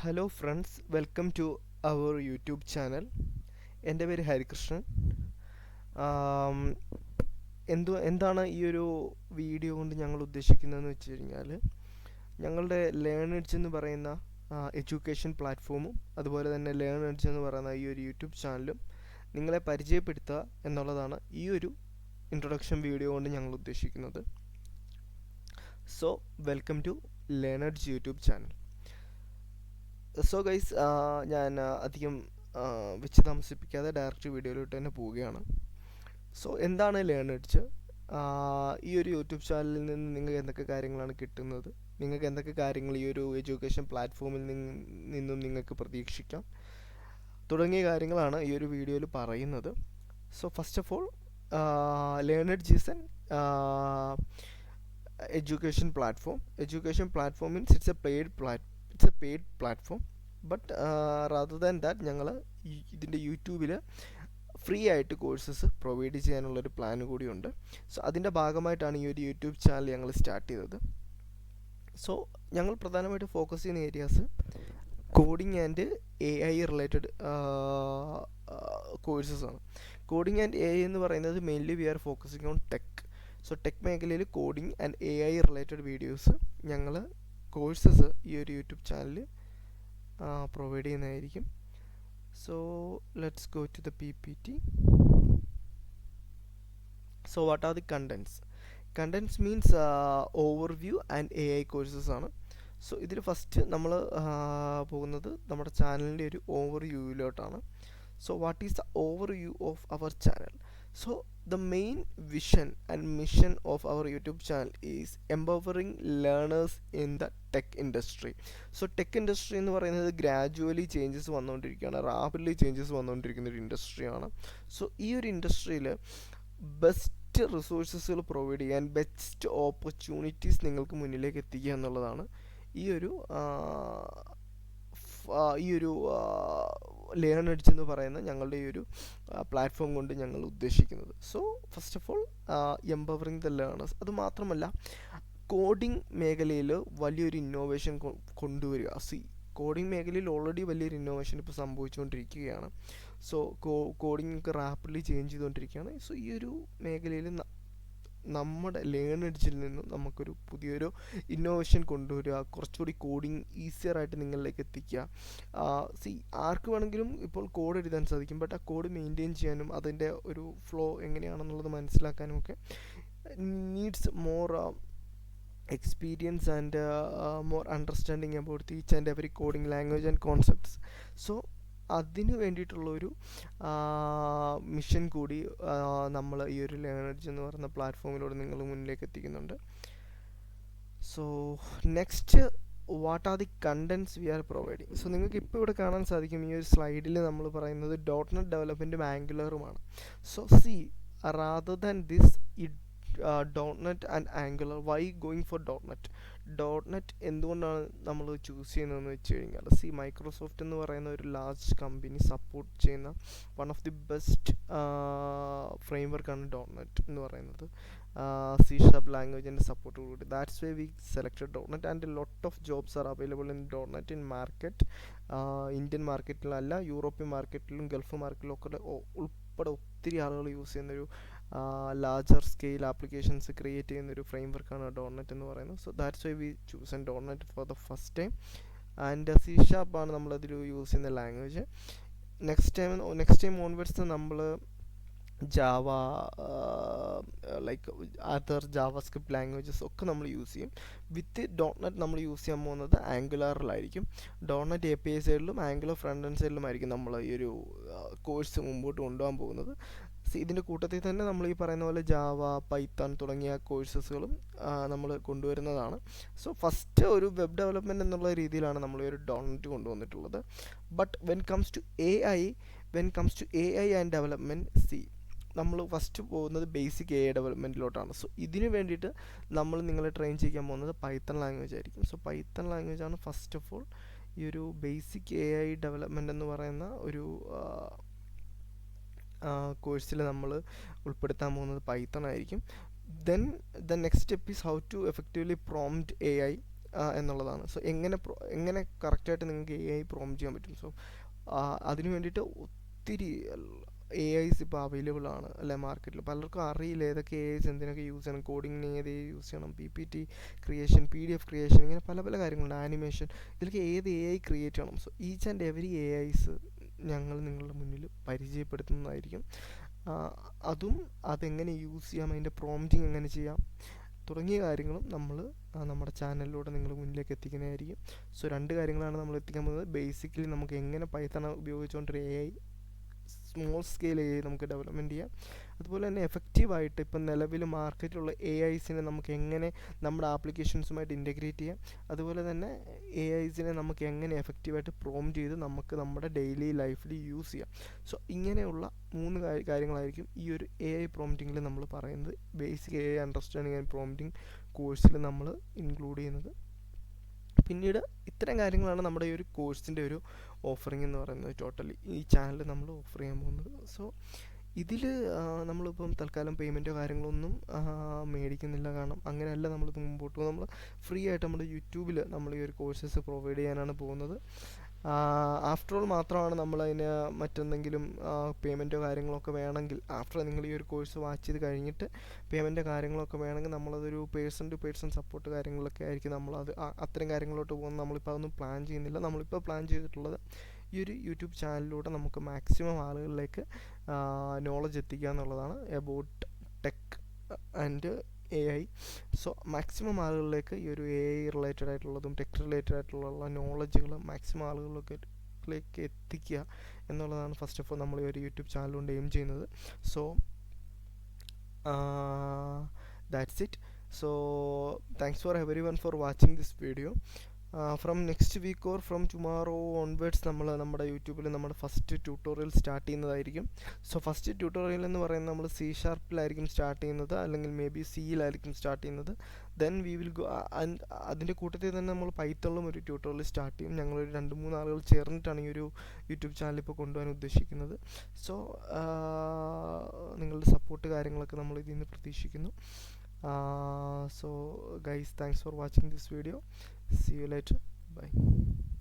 Hello friends, welcome to our YouTube channel. എൻ്റെ പേര് ഹരികൃഷ്ണൻ. ആം, എന്താണ് ഈ ഒരു വീഡിയോ കൊണ്ട് ഞങ്ങൾ ഉദ്ദേശിക്കുന്നതെന്ന് വെച്ച് കഴിഞ്ഞാൽ, ഞങ്ങളുടെ ലേൺ എഡ്ജ് എന്ന് പറയുന്ന എഡ്യൂക്കേഷൻ പ്ലാറ്റ്ഫോമും അതുപോലെ തന്നെ ലേൺ എഡ്ജ് എന്ന് പറയുന്ന ഈ ഒരു യൂട്യൂബ് ചാനലും നിങ്ങളെ പരിചയപ്പെടുത്തുക എന്നുള്ളതാണ് ഈ ഒരു ഇൻട്രൊഡക്ഷൻ വീഡിയോ കൊണ്ട് ഞങ്ങൾ ഉദ്ദേശിക്കുന്നത്. So welcome to Learn Edge YouTube channel. So guys, ഞാൻ അധികം വെച്ച് താമസിപ്പിക്കാതെ ഡയറക്റ്റ് വീഡിയോയിലോട്ട് തന്നെ പോവുകയാണ്. സോ എന്താണ് ലേൺ എഡ്ജ്? ഈ ഒരു യൂട്യൂബ് ചാനലിൽ നിന്ന് നിങ്ങൾക്ക് എന്തൊക്കെ കാര്യങ്ങളാണ് കിട്ടുന്നത്, നിങ്ങൾക്ക് എന്തൊക്കെ കാര്യങ്ങൾ ഈ ഒരു എഡ്യൂക്കേഷൻ പ്ലാറ്റ്ഫോമിൽ നിന്നും നിങ്ങൾക്ക് പ്രതീക്ഷിക്കാം തുടങ്ങിയ കാര്യങ്ങളാണ് ഈ ഒരു വീഡിയോയിൽ പറയുന്നത്. So first of all, learn edge is N education platform means it's a paid platform, but rather than that ഞങ്ങൾ ഇതിൻ്റെ യൂട്യൂബിൽ ഫ്രീ ആയിട്ട് കോഴ്സസ് പ്രൊവൈഡ് ചെയ്യാനുള്ളൊരു പ്ലാൻ കൂടിയുണ്ട്. സോ അതിൻ്റെ ഭാഗമായിട്ടാണ് ഈ ഒരു യൂട്യൂബ് ചാനൽ ഞങ്ങൾ സ്റ്റാർട്ട് ചെയ്തത്. സോ ഞങ്ങൾ പ്രധാനമായിട്ട് ഫോക്കസ് ചെയ്യുന്ന areas coding and AI related courses ആണ്. കോഡിംഗ് ആൻഡ് AI എന്ന് പറയുന്നത് mainly we are focusing on tech. So tech മേഖലയിൽ coding and AI related videos ഞങ്ങൾ കോഴ്സസ് ഈ ഒരു യൂട്യൂബ് ചാനലിൽ പ്രൊവൈഡ് ചെയ്യുന്നതായിരിക്കും. So let's go to the PPT. So what are the contents means overview and AI courses ആണ്. So ഇതിൽ first നമ്മൾ പോകുന്നത് നമ്മുടെ ചാനലിൻ്റെ ഒരു ഓവർവ്യൂയിലോട്ടാണ്. So what is the overview of our channel? So the main vision and mission of our YouTube channel is empowering learners in the tech industry. So tech industry എന്ന് പറയുന്നത് ഗ്രാജുവലി ചേഞ്ചസ് വന്നുകൊണ്ടിരിക്കുകയാണ്, rapidly changes വന്നുകൊണ്ടിരിക്കുന്ന ഒരു ഇൻഡസ്ട്രിയാണ്. So ഈ ഒരു ഇൻഡസ്ട്രിയിൽ best റിസോഴ്സസുകൾ provide ചെയ്യാൻ, best opportunities നിങ്ങൾക്ക് മുന്നിലേക്ക് എത്തിക്കുക എന്നുള്ളതാണ് ഈ ഒരു ലേൺ എഡ്ജ് എന്ന് പറയുന്ന ഞങ്ങളുടെ ഈ ഒരു പ്ലാറ്റ്ഫോം കൊണ്ട് ഞങ്ങൾ ഉദ്ദേശിക്കുന്നത്. So first of all, empowering the learners. അതുമാത്രമല്ല, കോഡിംഗ് മേഖലയിൽ വലിയൊരു ഇന്നോവേഷൻ കൊണ്ടുവരിക. കോഡിംഗ് മേഖലയിൽ ഓൾറെഡി വലിയൊരു ഇന്നോവേഷൻ ഇപ്പോൾ സംഭവിച്ചുകൊണ്ടിരിക്കുകയാണ്. സോ കോഡിംഗ് റാപ്പിഡ്ലി ചേഞ്ച് ചെയ്തുകൊണ്ടിരിക്കുകയാണ്. സോ ഈ ഒരു മേഖലയിൽ നമ്മുടെ ലേൺ എഡ്ജിൽ നിന്നും നമുക്കൊരു പുതിയൊരു ഇന്നോവേഷൻ കൊണ്ടുവരിക, കുറച്ചുകൂടി കോഡിങ് ഈസിയറായിട്ട് നിങ്ങളിലേക്ക് എത്തിക്കുക. ആർക്ക് വേണമെങ്കിലും ഇപ്പോൾ കോഡ് എഴുതാൻ സാധിക്കും, ബട്ട് ആ കോഡ് മെയിൻറ്റെയിൻ ചെയ്യാനും അതിൻ്റെ ഒരു ഫ്ലോ എങ്ങനെയാണെന്നുള്ളത് മനസ്സിലാക്കാനും ഒക്കെ needs more experience and more understanding about each and every coding language and concepts. So അതിന് വേണ്ടിയിട്ടുള്ളൊരു മിഷൻ കൂടി നമ്മൾ ഈ ഒരു ലേൺ എഡ്ജ് എന്ന് പറയുന്ന പ്ലാറ്റ്ഫോമിലൂടെ നിങ്ങൾ മുന്നിലേക്ക് എത്തിക്കുന്നുണ്ട്. So next, what are the contents we are providing? So നിങ്ങൾക്ക് ഇപ്പോൾ ഇവിടെ കാണാൻ സാധിക്കും, ഈ ഒരു സ്ലൈഡിൽ നമ്മൾ പറയുന്നത് .NET ഡെവലപ്മെൻറ്റും ആംഗുലറുമാണ്. So rather than this, .NET and Angular, why going for .NET എന്തുകൊണ്ടാണ് നമ്മൾ ചൂസ് ചെയ്യുന്നതെന്ന് വെച്ച് കഴിഞ്ഞാൽ, മൈക്രോസോഫ്റ്റ് എന്ന് പറയുന്ന ഒരു ലാർജ് കമ്പനി സപ്പോർട്ട് ചെയ്യുന്ന വൺ ഓഫ് ദി ബെസ്റ്റ് ഫ്രെയിംവർക്കാണ് .NET എന്ന് പറയുന്നത്. C# ലാംഗ്വേജിൻ്റെ സപ്പോർട്ട് കൂടി. That's why we selected .NET and lot of jobs are available in .NET in market. Indian മാർക്കറ്റിലല്ല, യൂറോപ്യൻ മാർക്കറ്റിലും ഗൾഫ് മാർക്കറ്റിലും ഒക്കെ ഉൾപ്പെടെ ഒത്തിരി ആളുകൾ യൂസ് ചെയ്യുന്നൊരു ലാർജർ സ്കെയിൽ ആപ്ലിക്കേഷൻസ് ക്രിയേറ്റ് ചെയ്യുന്നൊരു ഫ്രെയിംവർക്കാണ് .NET എന്ന് പറയുന്നത്. So that's why V choose .NET for the first time. And C# ആണ് നമ്മളതിൽ യൂസ് ചെയ്യുന്ന ലാംഗ്വേജ്. നെക്സ്റ്റ് ടൈം ഓൺവേർഡ്സ് നമ്മൾ Java, like other JavaScript languages ഒക്കെ നമ്മൾ യൂസ് ചെയ്യും. വിത്ത് .NET നമ്മൾ യൂസ് ചെയ്യാൻ പോകുന്നത് ആംഗുലാറിലായിരിക്കും. .NET API സൈഡിലും ആംഗുലർ ഫ്രണ്ട് എൻഡ് സൈഡിലുമായിരിക്കും നമ്മൾ ഈ ഒരു കോഴ്സ് മുമ്പോട്ട് കൊണ്ടുപോകാൻ പോകുന്നത്. ഇതിൻ്റെ കൂട്ടത്തിൽ തന്നെ നമ്മൾ ഈ പറയുന്ന പോലെ ജാവ, പൈത്തൺ തുടങ്ങിയ കോഴ്സസുകളും നമ്മൾ കൊണ്ടുവരുന്നതാണ്. സോ ഫസ്റ്റ് ഒരു വെബ് ഡെവലപ്മെൻറ്റ് എന്നുള്ള രീതിയിലാണ് നമ്മൾ ഈ ഒരു .NET കൊണ്ടുവന്നിട്ടുള്ളത്. But when comes to AI and development, നമ്മൾ ഫസ്റ്റ് പോകുന്നത് ബേസിക് AI ഡെവലപ്മെൻറ്റിലോട്ടാണ്. സോ ഇതിന് വേണ്ടിയിട്ട് നമ്മൾ നിങ്ങളെ ട്രെയിൻ ചെയ്യാൻ പോകുന്നത് പൈത്തൺ ലാംഗ്വേജ് ആയിരിക്കും. സോ പൈത്തൺ ലാംഗ്വേജാണ് ഫസ്റ്റ് ഓഫ് ഓൾ ഈ ഒരു ബേസിക് AI ഡെവലപ്മെൻറ്റ് എന്ന് പറയുന്ന ഒരു കോഴ്സിൽ നമ്മൾ ഉൾപ്പെടുത്താൻ പോകുന്നത് പൈത്തൺ ആയിരിക്കും. Then the next step is how to effectively prompt AI എന്നുള്ളതാണ്. സോ എങ്ങനെ കറക്റ്റായിട്ട് നിങ്ങൾക്ക് AI പ്രോംപ്റ്റ് ചെയ്യാൻ പറ്റും. സോ അതിന് വേണ്ടിയിട്ട് ഒത്തിരി AIs ഇപ്പോൾ അവൈലബിൾ ആണ് അല്ലെ മാർക്കറ്റിൽ. പലർക്കും അറിയില്ല ഏതൊക്കെ AIs എന്തിനൊക്കെ യൂസ് ചെയ്യണം, കോഡിങ്ങിന് ഏത് AI യൂസ് ചെയ്യണം, PPT ക്രിയേഷൻ, PDF ക്രിയേഷൻ, ഇങ്ങനെ പല പല കാര്യങ്ങളുണ്ട്, ആനിമേഷൻ, ഇതിലൊക്കെ ഏത് AI ക്രിയേറ്റ് ചെയ്യണം. So each and every AIs ഞങ്ങൾ നിങ്ങളുടെ മുന്നിൽ പരിചയപ്പെടുത്തുന്നതായിരിക്കും. അതും അതെങ്ങനെ യൂസ് ചെയ്യാം, അതിൻ്റെ പ്രോംപ്റ്റിങ് എങ്ങനെ ചെയ്യാം തുടങ്ങിയ കാര്യങ്ങളും നമ്മൾ നമ്മുടെ ചാനലിലൂടെ നിങ്ങളുടെ മുന്നിലേക്ക് എത്തിക്കുന്നതായിരിക്കും. സോ 2 കാര്യങ്ങളാണ് നമ്മൾ എത്തിക്കാൻ പോകുന്നത്. ബേസിക്കലി നമുക്ക് എങ്ങനെ പൈത്തൺ ഉപയോഗിച്ചുകൊണ്ടൊരു AI സ്മോൾ സ്കെയിൽ AI നമുക്ക് ഡെവലപ്മെൻറ്റ് ചെയ്യാം. അതുപോലെ തന്നെ എഫക്റ്റീവായിട്ട് ഇപ്പം നിലവിൽ മാർക്കറ്റിലുള്ള AIസിനെ നമുക്ക് എങ്ങനെ നമ്മുടെ ആപ്ലിക്കേഷൻസുമായിട്ട് ഇൻറ്റഗ്രേറ്റ് ചെയ്യാം. അതുപോലെ തന്നെ AIസിനെ നമുക്ക് എങ്ങനെ എഫക്റ്റീവായിട്ട് പ്രോംപ്റ്റ് ചെയ്ത് നമുക്ക് നമ്മുടെ ഡെയിലി ലൈഫിൽ യൂസ് ചെയ്യാം. സോ ഇങ്ങനെയുള്ള 3 കാര്യങ്ങളായിരിക്കും ഈ ഒരു AI പ്രോംപ്റ്റിങ്ങിൽ നമ്മൾ പറയുന്നത്. Basic AI understanding and prompting കോഴ്സിൽ നമ്മൾ ഇൻക്ലൂഡ് ചെയ്യുന്നത്. പിന്നീട് ഇത്തരം കാര്യങ്ങളാണ് നമ്മുടെ ഈ ഒരു കോഴ്സിൻ്റെ ഒരു ഓഫറിംഗ് എന്ന് പറയുന്നത്. ടോട്ടലി ഈ ചാനൽ നമ്മൾ ഓഫർ ചെയ്യാൻ പോകുന്നത്. സോ ഇതിൽ നമ്മളിപ്പം തൽക്കാലം പേയ്മെൻറ്റോ കാര്യങ്ങളൊന്നും മേടിക്കുന്നില്ല. കാരണം അങ്ങനെയല്ല നമ്മളിത് മുമ്പോട്ട് പോകും. നമ്മൾ ഫ്രീ ആയിട്ട് നമ്മുടെ യൂട്യൂബിൽ നമ്മൾ ഈ ഒരു കോഴ്സസ് പ്രൊവൈഡ് ചെയ്യാനാണ് പോകുന്നത്. ആഫ്റ്റർ ഓൾ മാത്രമാണ് നമ്മളതിന് മറ്റെന്തെങ്കിലും പേയ്മെൻറ്റോ കാര്യങ്ങളൊക്കെ വേണമെങ്കിൽ, ആഫ്റ്റർ നിങ്ങൾ ഈ ഒരു കോഴ്സ് വാച്ച് ചെയ്ത് കഴിഞ്ഞിട്ട് പേയ്മെൻറ്റോ കാര്യങ്ങളൊക്കെ വേണമെങ്കിൽ നമ്മളതൊരു പേഴ്സൺ ടു പേഴ്സൺ സപ്പോർട്ട് കാര്യങ്ങളൊക്കെ ആയിരിക്കും നമ്മളത് അത്തരം കാര്യങ്ങളിലോട്ട് പോകുന്നത്. നമ്മളിപ്പോൾ അതൊന്നും പ്ലാൻ ചെയ്യുന്നില്ല. നമ്മളിപ്പോൾ പ്ലാൻ ചെയ്തിട്ടുള്ളത് ഈ ഒരു യൂട്യൂബ് ചാനലിലൂടെ നമുക്ക് മാക്സിമം ആളുകളിലേക്ക് നോളജ് എത്തിക്കുക എന്നുള്ളതാണ് about tech and AI. So maximum ആളുകളിലേക്ക് ഈ ഒരു AI റിലേറ്റഡ് ആയിട്ടുള്ളതും ടെക് റിലേറ്റഡ് ആയിട്ടുള്ള നോളജുകൾ മാക്സിമം ആളുകളിലേക്ക് എത്തിക്കുക എന്നുള്ളതാണ് ഫസ്റ്റ് ഓഫ് ഓൾ നമ്മൾ ഈ ഒരു യൂട്യൂബ് ചാനൽ കൊണ്ട് എയിം ചെയ്യുന്നത്. So that's it. So thanks for everyone for watching this video. From next week or from tomorrow onwards നമ്മൾ നമ്മുടെ യൂട്യൂബിൽ നമ്മുടെ ഫസ്റ്റ് ട്യൂട്ടോറിയൽ സ്റ്റാർട്ട് ചെയ്യുന്നതായിരിക്കും. സോ ഫസ്റ്റ് ട്യൂട്ടോറിയൽ എന്ന് പറയുന്നത് നമ്മൾ C#ലായിരിക്കും സ്റ്റാർട്ട് ചെയ്യുന്നത്, അല്ലെങ്കിൽ മേ ബി സിയിലായിരിക്കും സ്റ്റാർട്ട് ചെയ്യുന്നത്. ദെൻ വി വിൽ ഗോ, അതിൻ്റെ കൂട്ടത്തിൽ തന്നെ നമ്മൾ പൈത്തണിലും ഒരു ട്യൂട്ടോറിയൽ സ്റ്റാർട്ട് ചെയ്യും. ഞങ്ങളൊരു 2-3 ആളുകൾ ചേർന്നിട്ടാണ് ഈ ഒരു യൂട്യൂബ് ചാനൽ ഇപ്പോൾ കൊണ്ടുപോകാൻ ഉദ്ദേശിക്കുന്നത്. സോ നിങ്ങളുടെ സപ്പോർട്ട് കാര്യങ്ങളൊക്കെ നമ്മൾ ഇതിൽ നിന്ന് പ്രതീക്ഷിക്കുന്നു. So guys, thanks for watching this video. See you later. Bye.